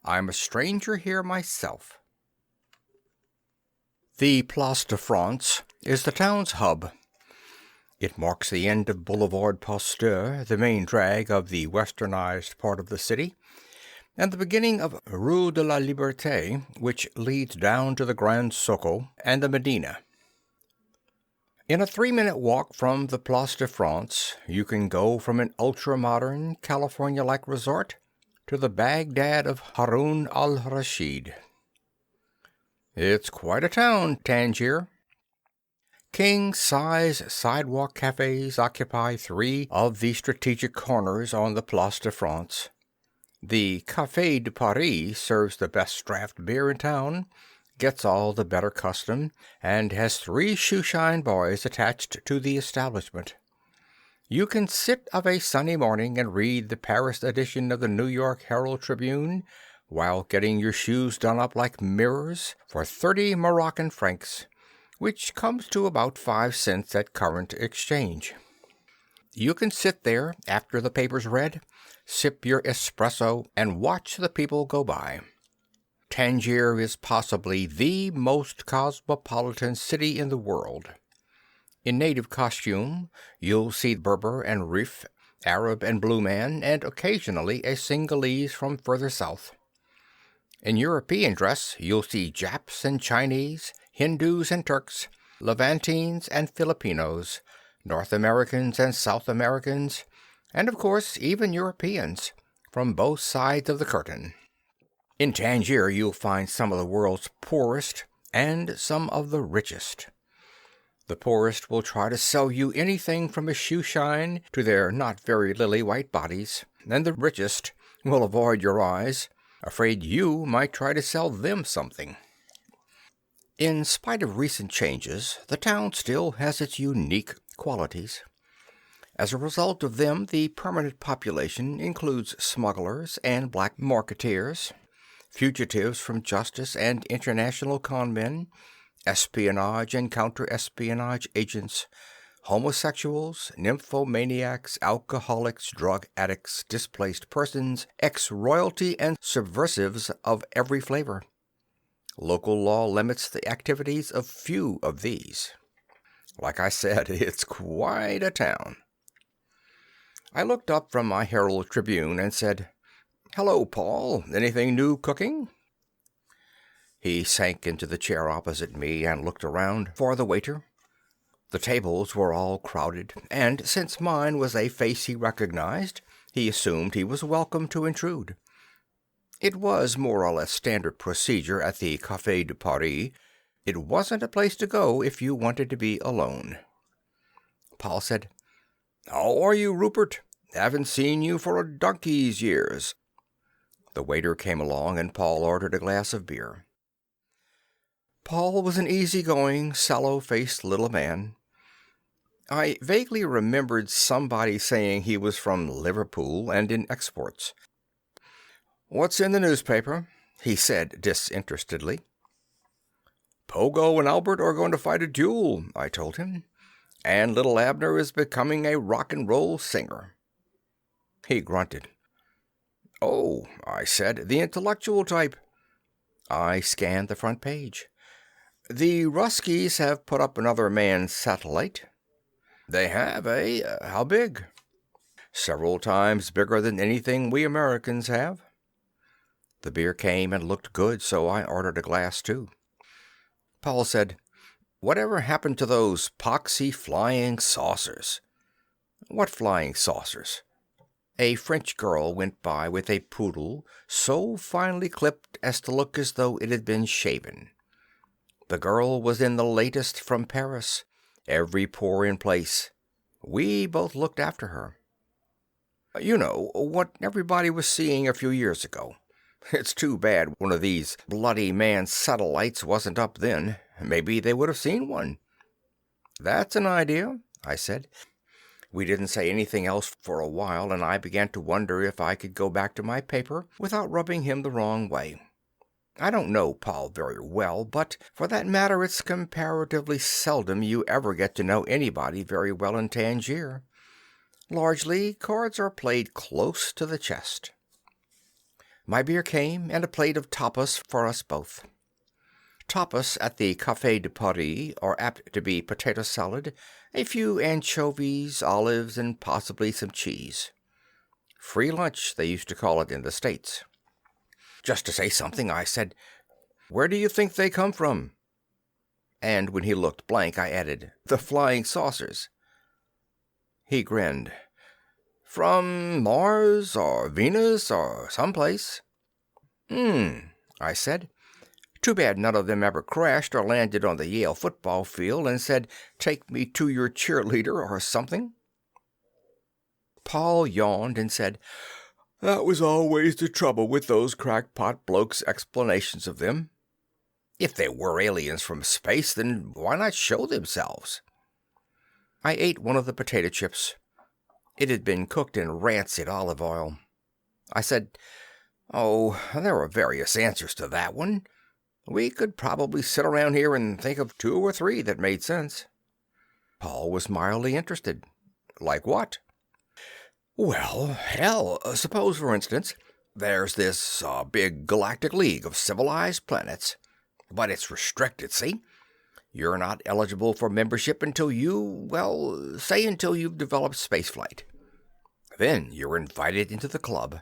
I'm a stranger here myself. The Place de France is the town's hub. It marks the end of Boulevard Pasteur, the main drag of the westernized part of the city, and the beginning of Rue de la Liberté, which leads down to the Grand Soco and the Medina. In a 3-minute walk from the Place de France, you can go from an ultra-modern, California-like resort to the Baghdad of Harun al-Rashid. It's quite a town, Tangier. King-size sidewalk cafes occupy 3 of the strategic corners on the Place de France. The Café de Paris serves the best draft beer in town, gets all the better custom, and has 3 shoeshine boys attached to the establishment. You can sit of a sunny morning and read the Paris edition of the New York Herald Tribune while getting your shoes done up like mirrors for 30 Moroccan francs, which comes to about 5 cents at current exchange. You can sit there after the paper's read, sip your espresso, and watch the people go by. Tangier is possibly the most cosmopolitan city in the world. In native costume, you'll see Berber and Rif, Arab and Blue Man, and occasionally a Singalese from further south. In European dress, you'll see Japs and Chinese, Hindus and Turks, Levantines and Filipinos, North Americans and South Americans, and of course even Europeans, from both sides of the curtain. In Tangier, you'll find some of the world's poorest and some of the richest. The poorest will try to sell you anything from a shoeshine to their not very lily-white bodies, and the richest will avoid your eyes, afraid you might try to sell them something. In spite of recent changes, the town still has its unique qualities. As a result of them, the permanent population includes smugglers and black marketeers, fugitives from justice and international conmen, espionage and counter-espionage agents, homosexuals, nymphomaniacs, alcoholics, drug addicts, displaced persons, ex-royalty, and subversives of every flavor. Local law limits the activities of few of these. Like I said, it's quite a town. I looked up from my Herald Tribune and said, "Hello, Paul. Anything new cooking?" He sank into the chair opposite me and looked around for the waiter. The tables were all crowded, and since mine was a face he recognized, he assumed he was welcome to intrude. It was more or less standard procedure at the Café de Paris. It wasn't a place to go if you wanted to be alone. Paul said, "How are you, Rupert? Haven't seen you for a donkey's years." The waiter came along, and Paul ordered a glass of beer. Paul was an easy-going, sallow-faced little man. I vaguely remembered somebody saying he was from Liverpool and in exports. "What's in the newspaper?" he said disinterestedly. "Pogo and Albert are going to fight a duel," I told him, "and little Abner is becoming a rock-and-roll singer." He grunted. "Oh," I said, "the intellectual type." I scanned the front page. "The Ruskies have put up another manned satellite." "They have, eh? How big?" "Several times bigger than anything we Americans have." The beer came and looked good, so I ordered a glass too. Paul said, "Whatever happened to those poxy flying saucers?" "What flying saucers?" A French girl went by with a poodle so finely clipped as to look as though it had been shaven. The girl was in the latest from Paris, every pore in place. We both looked after her. "You know, what everybody was seeing a few years ago. It's too bad one of these bloody manned satellites wasn't up then. Maybe they would have seen one." "That's an idea," I said. We didn't say anything else for a while, and I began to wonder if I could go back to my paper without rubbing him the wrong way. I don't know Paul very well, but for that matter it's comparatively seldom you ever get to know anybody very well in Tangier. Largely, cards are played close to the chest. My beer came, and a plate of tapas for us both. Tapas at the Café de Paris are apt to be potato salad, a few anchovies, olives, and possibly some cheese. Free lunch, they used to call it in the States. Just to say something, I said, "Where do you think they come from?" And when he looked blank, I added, "The flying saucers." He grinned. "From Mars or Venus or someplace." I said. "Too bad none of them ever crashed or landed on the Yale football field and said, 'Take me to your cheerleader,' or something." Paul yawned and said, "That was always the trouble with those crackpot blokes' explanations of them. If they were aliens from space, then why not show themselves?" I ate one of the potato chips. It had been cooked in rancid olive oil. I said, "Oh, there are various answers to that one. We could probably sit around here and think of 2 or 3 that made sense." Paul was mildly interested. "Like what?" "Well, hell, suppose, for instance, there's this big galactic league of civilized planets. But it's restricted, see? You're not eligible for membership until until you've developed spaceflight. Then you're invited into the club.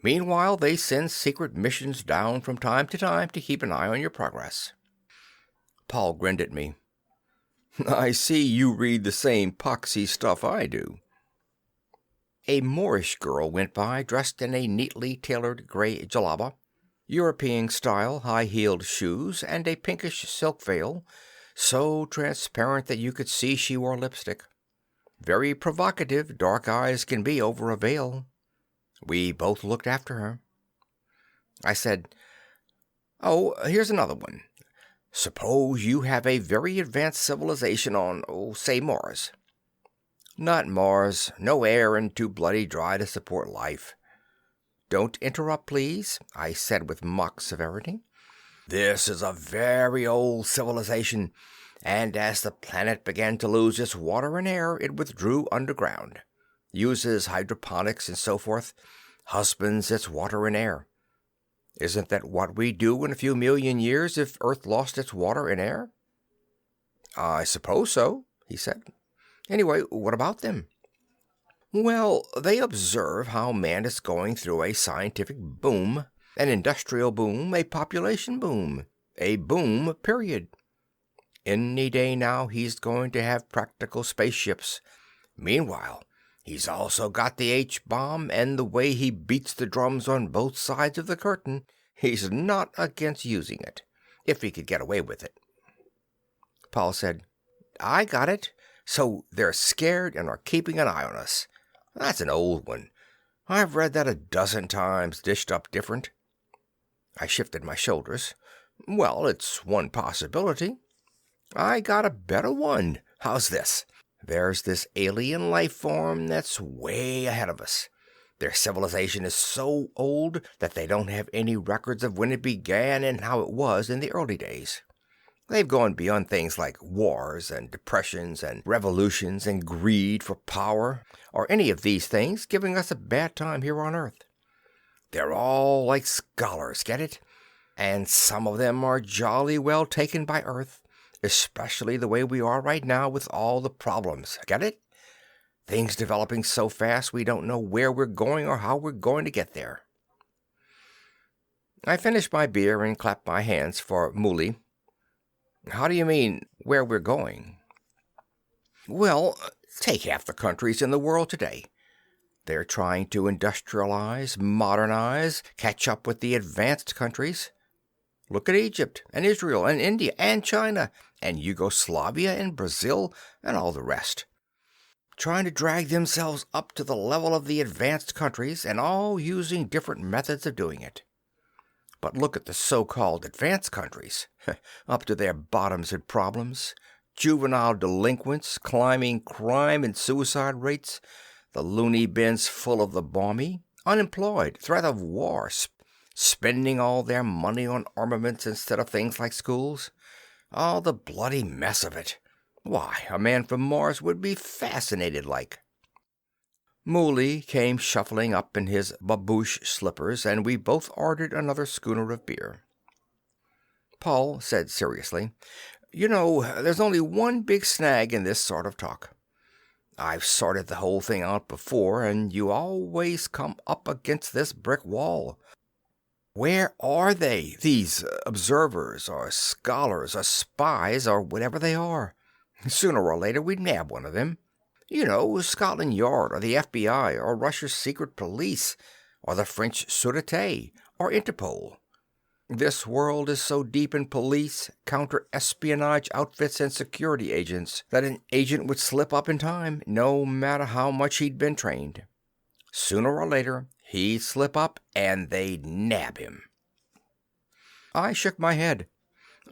Meanwhile, they send secret missions down from time to time to keep an eye on your progress." Paul grinned at me. "I see you read the same poxy stuff I do." A Moorish girl went by, dressed in a neatly tailored gray jalaba, European-style high-heeled shoes, and a pinkish silk veil, so transparent that you could see she wore lipstick. Very provocative dark eyes can be over a veil. We both looked after her. I said, "Oh, here's another one. Suppose you have a very advanced civilization on, say, Mars." "Not Mars. No air and too bloody dry to support life." "Don't interrupt, please," I said with mock severity. "This is a very old civilization, and as the planet began to lose its water and air, it withdrew underground. Uses hydroponics and so forth. Husbands its water and air. Isn't that what we'd do in a few million years if Earth lost its water and air?" "I suppose so," he said. "Anyway, what about them?" "Well, they observe how man is going through a scientific boom, an industrial boom, a population boom. A boom, period. Any day now he's going to have practical spaceships. Meanwhile, he's also got the H-bomb, and the way he beats the drums on both sides of the curtain, he's not against using it, if he could get away with it." Paul said, "I got it. So they're scared and are keeping an eye on us. That's an old one. I've read that a dozen times, dished up different." I shifted my shoulders. "Well, it's one possibility. I got a better one. How's this? There's this alien life form that's way ahead of us. Their civilization is so old that they don't have any records of when it began and how it was in the early days. They've gone beyond things like wars and depressions and revolutions and greed for power, or any of these things, giving us a bad time here on Earth. They're all like scholars, get it? And some of them are jolly well taken by Earth, especially the way we are right now with all the problems, get it? Things developing so fast we don't know where we're going or how we're going to get there." I finished my beer and clapped my hands for Mooley. "How do you mean, where we're going?" "Well, take half the countries in the world today. They're trying to industrialize, modernize, catch up with the advanced countries. Look at Egypt and Israel and India and China and Yugoslavia and Brazil and all the rest. Trying to drag themselves up to the level of the advanced countries, and all using different methods of doing it. But look at the so-called advanced countries, up to their bottoms in problems, juvenile delinquents, climbing crime and suicide rates, the loony bins full of the balmy, unemployed, threat of war, spending all their money on armaments instead of things like schools. All the bloody mess of it. Why, a man from Mars would be fascinated like." Mooley came shuffling up in his babouche slippers, and we both ordered another schooner of beer. Paul said seriously, "You know, there's only one big snag in this sort of talk. I've sorted the whole thing out before, and you always come up against this brick wall. Where are they, these observers, or scholars, or spies, or whatever they are? Sooner or later we'd nab one of them. You know, Scotland Yard, or the FBI, or Russia's secret police, or the French Sûreté, or Interpol. This world is so deep in police, counter-espionage outfits, and security agents that an agent would slip up in time, no matter how much he'd been trained. Sooner or later, he'd slip up, and they'd nab him." I shook my head.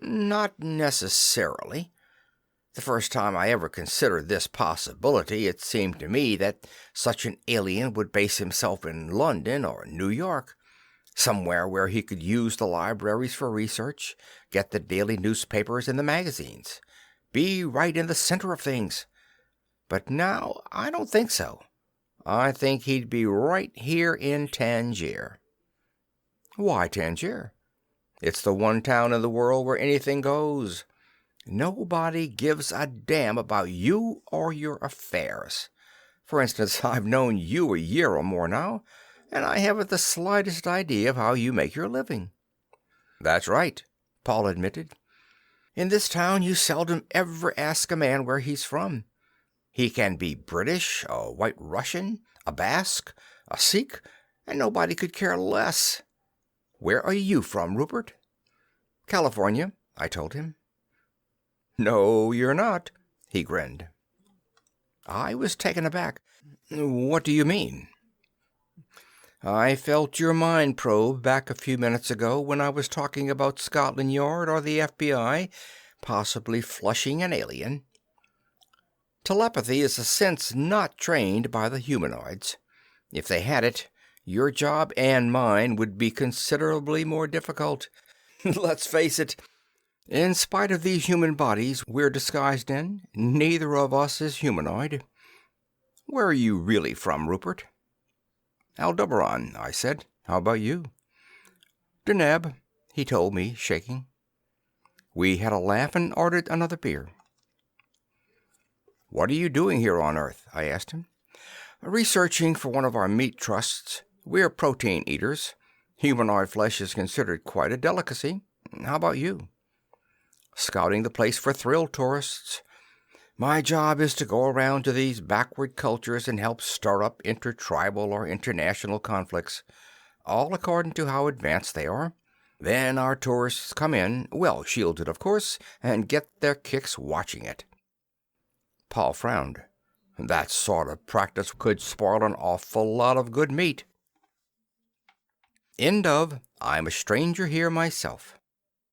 "Not necessarily. The first time I ever considered this possibility, it seemed to me that such an alien would base himself in London or New York, somewhere where he could use the libraries for research, get the daily newspapers and the magazines, be right in the center of things. But now I don't think so. I think he'd be right here in Tangier." "Why Tangier?" "It's the one town in the world where anything goes. Nobody gives a damn about you or your affairs. For instance, I've known you a year or more now, and I haven't the slightest idea of how you make your living." "That's right," Paul admitted. "In this town you seldom ever ask a man where he's from. He can be British, a White Russian, a Basque, a Sikh, and nobody could care less. Where are you from, Rupert?" "California," I told him. "No, you're not," he grinned. I was taken aback. "What do you mean?" "I felt your mind probe back a few minutes ago when I was talking about Scotland Yard or the FBI possibly flushing an alien. Telepathy is a sense not trained by the humanoids. If they had it, your job and mine would be considerably more difficult. Let's face it, in spite of these human bodies we're disguised in, neither of us is humanoid. Where are you really from, Rupert?" "Aldebaran," I said. "How about you?" "Deneb," he told me, shaking. We had a laugh and ordered another beer. "What are you doing here on Earth?" I asked him. "Researching for one of our meat trusts. We're protein eaters. Humanoid flesh is considered quite a delicacy. How about you?" "Scouting the place for thrill tourists. My job is to go around to these backward cultures and help stir up intertribal or international conflicts, all according to how advanced they are. Then our tourists come in, well shielded of course, and get their kicks watching it." Paul frowned. "That sort of practice could spoil an awful lot of good meat." End of I'm a Stranger Here Myself,